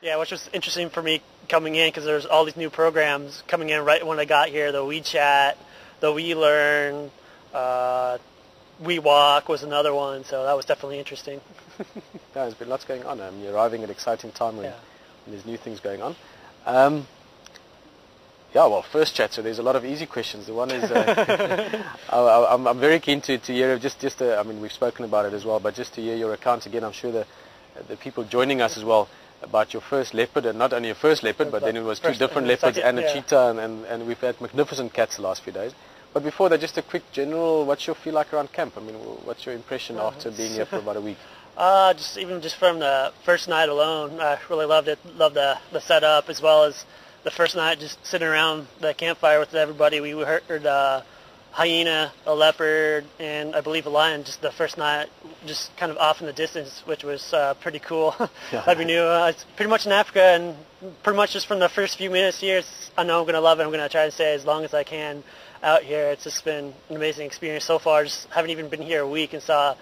Yeah, which was interesting for me coming in because there's all these new programs coming in right when I got here. The WeChat, the WeLearn, WeWalk was another one, so that was definitely interesting. Yeah, there's been lots going on. You're arriving at an exciting time when there's new things going on. Yeah, well, first chat, so there's a lot of easy questions. The one is, I'm very keen to hear, I mean, we've spoken about it as well, but just to hear your account again. I'm sure the people joining us as well, about your first leopard, and not only your first leopard, but then it was two different leopards and a cheetah, and we've had magnificent cats the last few days. But before that, just a quick general, what's your feel like around camp? I mean, what's your impression after being here for about a week? Just from the first night alone, I really loved it. Loved the setup, as well as the first night just sitting around the campfire with everybody. We heard hyena, a leopard, and I believe a lion just the first night, just kind of off in the distance, which was pretty cool. That we knew. It's pretty much in Africa, and pretty much just from the first few minutes here, I know I'm going to love it. I'm going to try to stay as long as I can out here. It's just been an amazing experience so far. Just haven't even been here a week and saw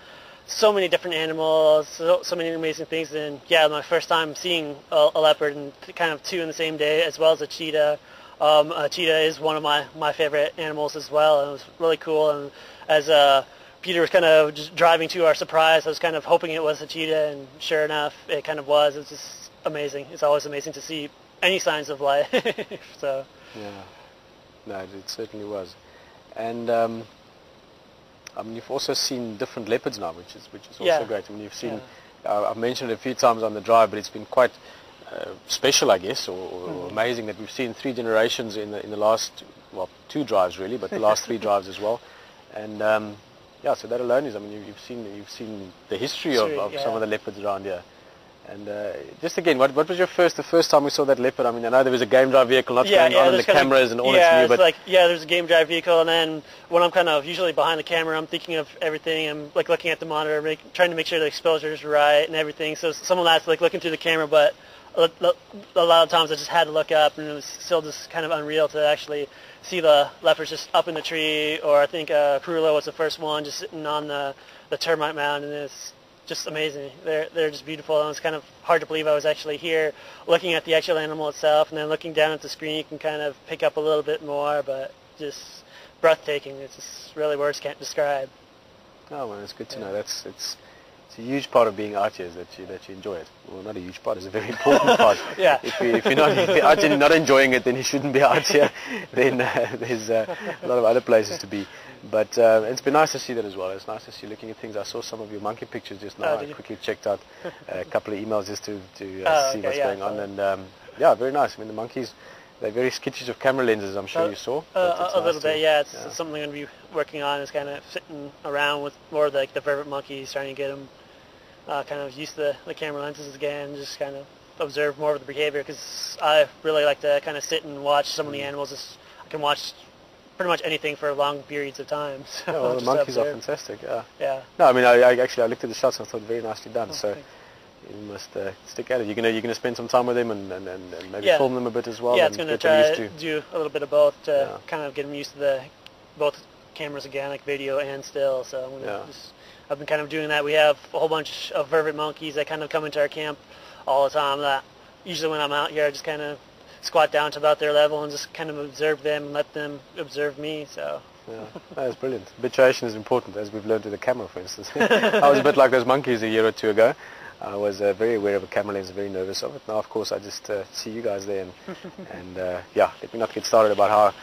so many different animals, so many amazing things. And yeah, my first time seeing a leopard, and kind of two in the same day, as well as a cheetah. A cheetah is one of my favorite animals as well, and it was really cool. And as Peter was kind of just driving to our surprise, I was kind of hoping it was a cheetah, and sure enough, it kind of was. It was just amazing. It's always amazing to see any signs of life. So yeah, no, it certainly was. And I mean, you've also seen different leopards now, which is also great. I mean, you've seen, I've mentioned it a few times on the drive, but it's been quite special, I guess, or amazing that we've seen 3 generations in the last, well, 2 drives really, but the last 3 drives as well. And yeah, so that alone is, I mean, you've seen the history of some of the leopards around here. And just again, what was the first time we saw that leopard? I mean, I know there was a game drive vehicle, not going on, and the cameras and all that new, but like, there's a game drive vehicle, and then when I'm kind of usually behind the camera, I'm thinking of everything. I'm like looking at the monitor, trying to make sure the exposure is right and everything. So some of that's like looking through the camera, but a lot of times I just had to look up, and it was still just kind of unreal to actually see the leopards just up in the tree. Or I think Karula was the first one, just sitting on the termite mound, and it's just amazing. They're just beautiful, and it's kind of hard to believe I was actually here looking at the actual animal itself, and then looking down at the screen you can kind of pick up a little bit more, but just breathtaking. It's just really words can't describe. Oh, well, it's good to know. It's a huge part of being out here is that you enjoy it. Well, not a huge part, it's a very important part. Yeah. If you're out here and not enjoying it, then you shouldn't be out here. Then there's a lot of other places to be. But it's been nice to see that as well. It's nice to see looking at things. I saw some of your monkey pictures just now. I quickly checked out a couple of emails just to see what's going on. And yeah, very nice. I mean, the monkeys, they're very skittish of camera lenses, I'm sure you saw. A little bit, yeah. It's something I'm going to be working on, is kind of sitting around with more of the vervet monkeys, trying to get them kind of used to the camera lenses again, just kind of observe more of the behavior, because I really like to kind of sit and watch some of the animals. I can watch pretty much anything for long periods of time. So well, the monkeys are fantastic, yeah. No, I mean, I looked at the shots and I thought very nicely done, so you must stick at it. You're gonna spend some time with them and maybe film them a bit as well. Yeah, it's going to try to do a little bit of both to kind of get them used to both cameras again, like video and still. So I'm gonna I've been kind of doing that. We have a whole bunch of vervet monkeys that kind of come into our camp all the time. That usually when I'm out here, I just kind of squat down to about their level and just kind of observe them and let them observe me. So yeah, that's brilliant. Habituation is important, as we've learned with the camera, for instance. I was a bit like those monkeys a year or 2 ago. I was very aware of a camera lens, very nervous of it. Now, of course, I just see you guys there, and yeah, let me not get started about how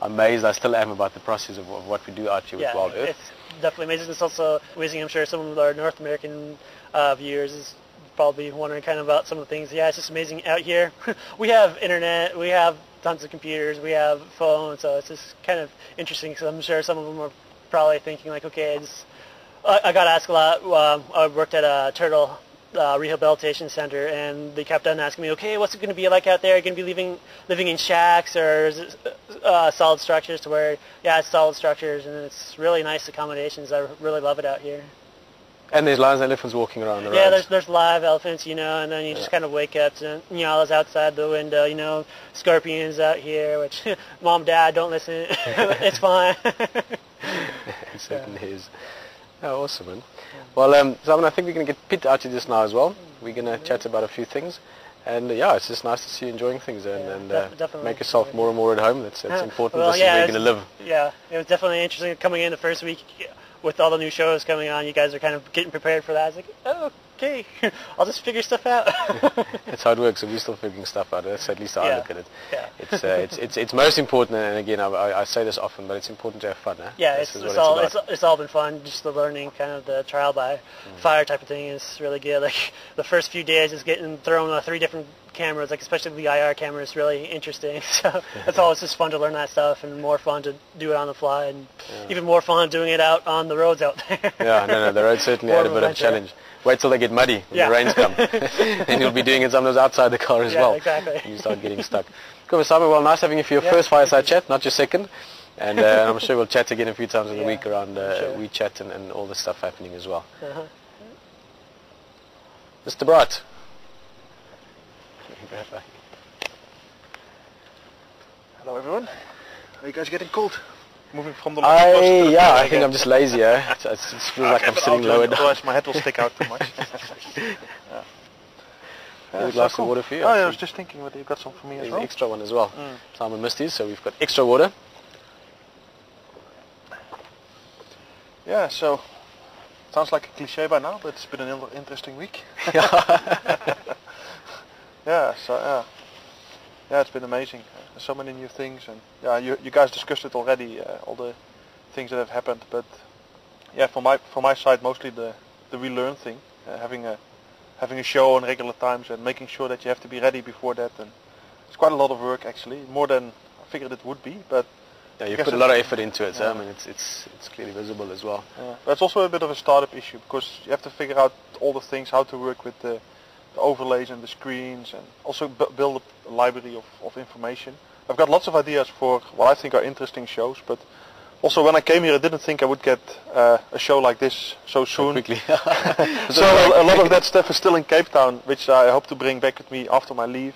amazed I still am about the process of what we do out here with Wild Earth. It's definitely amazing. It's also amazing. I'm sure some of our North American viewers is probably wondering kind of about some of the things. Yeah, it's just amazing out here. We have internet, we have tons of computers, we have phones, so it's just kind of interesting, because I'm sure some of them are probably thinking like, okay, I got asked a lot. I worked at a turtle rehabilitation center, and they kept on asking me, okay, what's it going to be like out there? Are you going to be living in shacks, or is it solid structures? To where, yeah, it's solid structures, and it's really nice accommodations. I really love it out here. And there's lions and elephants walking around the road. Yeah, there's live elephants, and then you just kind of wake up to Nyala's outside the window, scorpions out here, which Mom, Dad, don't listen. It's fine. It certainly is. Oh, awesome, man. Well, Simon, I think we're going to get Pete out here just now as well. We're going to chat about a few things. And it's just nice to see you enjoying things and make yourself more and more at home. That's important. Well, this is where you're going to live. Yeah, it was definitely interesting coming in the first week with all the new shows coming on. You guys are kind of getting prepared for that. I was like, oh, okay, I'll just figure stuff out. That's how it works. So we're still figuring stuff out. That's at least how I look at it. Yeah. It's most important, and again, I say this often, but it's important to have fun. Yeah, it's all been fun. Just the learning, kind of the trial by fire type of thing is really good. Like the first few days is getting thrown 3 different cameras, like especially the IR camera is really interesting. So it's always just fun to learn that stuff, and more fun to do it on the fly, and even more fun doing it out on the roads out there. No, the road certainly had a bit of a challenge. Wait till they get muddy when the rains come. Then you'll be doing it sometimes outside the car as well. Exactly. You start getting stuck. Cool, Simon, well, nice having you for your first Fireside Chat, not your second. And I'm sure we'll chat again a few times in the week around WeChat and all the stuff happening as well. Mr. Bright. Hello everyone. Are you guys getting cold? Moving from the bus to the I think I'm just lazy. It feels like I'm sitting lower down. Otherwise my head will stick out too much. A glass of water for you. Oh, I was just thinking whether you've got some for me as well. An extra one as well. Simon missed his, so we've got extra water. Yeah, so sounds like a cliche by now, but it's been an interesting week. Yeah, it's been amazing. So many new things, and you guys discussed it already, all the things that have happened. But yeah, from my side, mostly the relearn thing, having a show on regular times and making sure that you have to be ready before that, and it's quite a lot of work actually, more than I figured it would be. But you put a lot of effort into it, so I mean it's clearly visible as well. But it's also a bit of a startup issue because you have to figure out all the things, how to work with the overlays and the screens, and also build a library of information. I've got lots of ideas for what I think are interesting shows, but also when I came here I didn't think I would get a show like this so soon. Quickly. So a lot of that stuff is still in Cape Town, which I hope to bring back with me after my leave.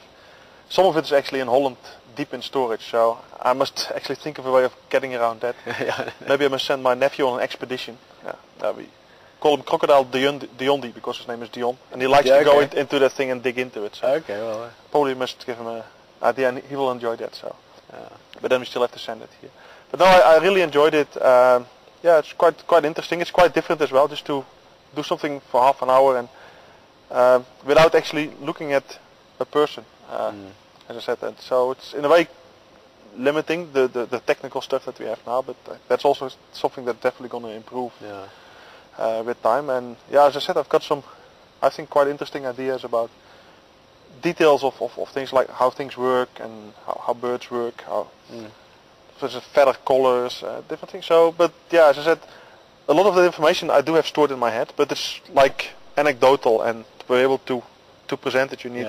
Some of it is actually in Holland, deep in storage, so I must actually think of a way of getting around that. Maybe I must send my nephew on an expedition. We call him Crocodile Diondi because his name is Dion, and he likes to go into that thing and dig into it. So probably must give him an idea, and he will enjoy that. So, but then we still have to send it here. But no, I really enjoyed it. It's quite interesting. It's quite different as well, just to do something for half an hour and without actually looking at a person. As I said, and so it's in a way limiting the technical stuff that we have now, but that's also something that's definitely going to improve with time. And as I said, I've got some, I think, quite interesting ideas about details of things like how things work and how birds work, how such as feather colors, different things. So, but as I said, a lot of the information I do have stored in my head, but it's like anecdotal, and to be able to present it, you need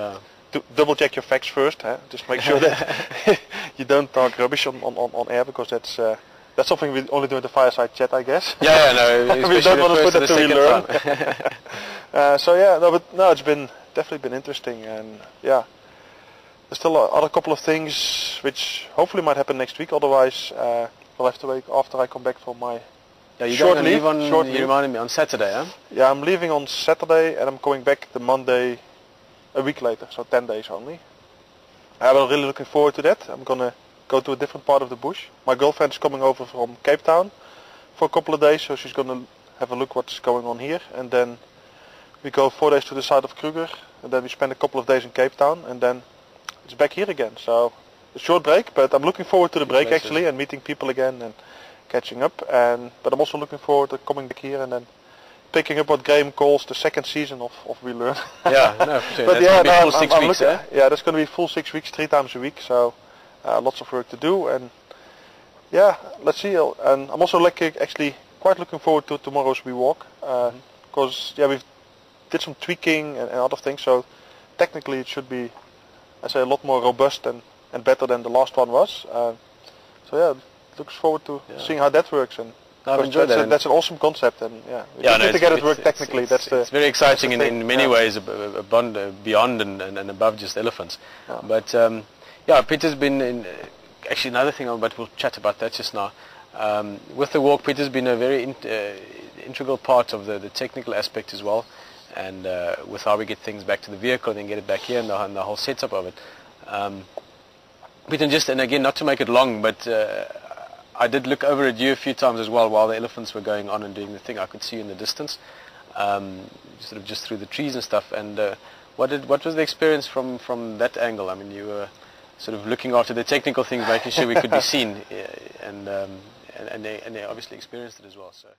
to double check your facts first. Just make sure that you don't talk rubbish on air, because that's something we only do in the Fireside Chat, I guess. No, we don't want to put that to relearn. But it's definitely been interesting, and there's still other couple of things which hopefully might happen next week. Otherwise, we'll have to wait after I come back from my short leave. You reminded me on Saturday, huh? Yeah, I'm leaving on Saturday, and I'm coming back the Monday a week later, so 10 days only. I'm really looking forward to that. I'm gonna go to a different part of the bush. My girlfriend is coming over from Cape Town for a couple of days, so she's gonna have a look what's going on here, and then we go 4 days to the side of Kruger, and then we spend a couple of days in Cape Town, and then it's back here again. So a short break, but I'm looking forward to the break actually, and meeting people again and catching up. But I'm also looking forward to coming back here and then picking up what Graham calls the second season of Relearn. For sure. But that's full 6 weeks, that's going to be full 6 weeks, 3 times a week. So lots of work to do, and let's see. And I'm also actually quite looking forward to tomorrow's WeWalk, because we did some tweaking and other things. So technically it should be, I say, a lot more robust and better than the last one was. Looks forward to seeing how that works. And I've enjoyed that. That's an awesome concept, and we need to get it work technically. It's very exciting in many ways, beyond and above just elephants. But Peter's been actually another thing, but we'll chat about that just now. With the walk, Peter's been a very integral part of the technical aspect as well, and with how we get things back to the vehicle and then get it back here and the whole setup of it. And again, not to make it long, but I did look over at you a few times as well while the elephants were going on and doing the thing. I could see you in the distance, sort of just through the trees and stuff. And what was the experience from that angle? I mean, you were sort of looking after the technical things, making sure we could be seen, and they obviously experienced it as well. So.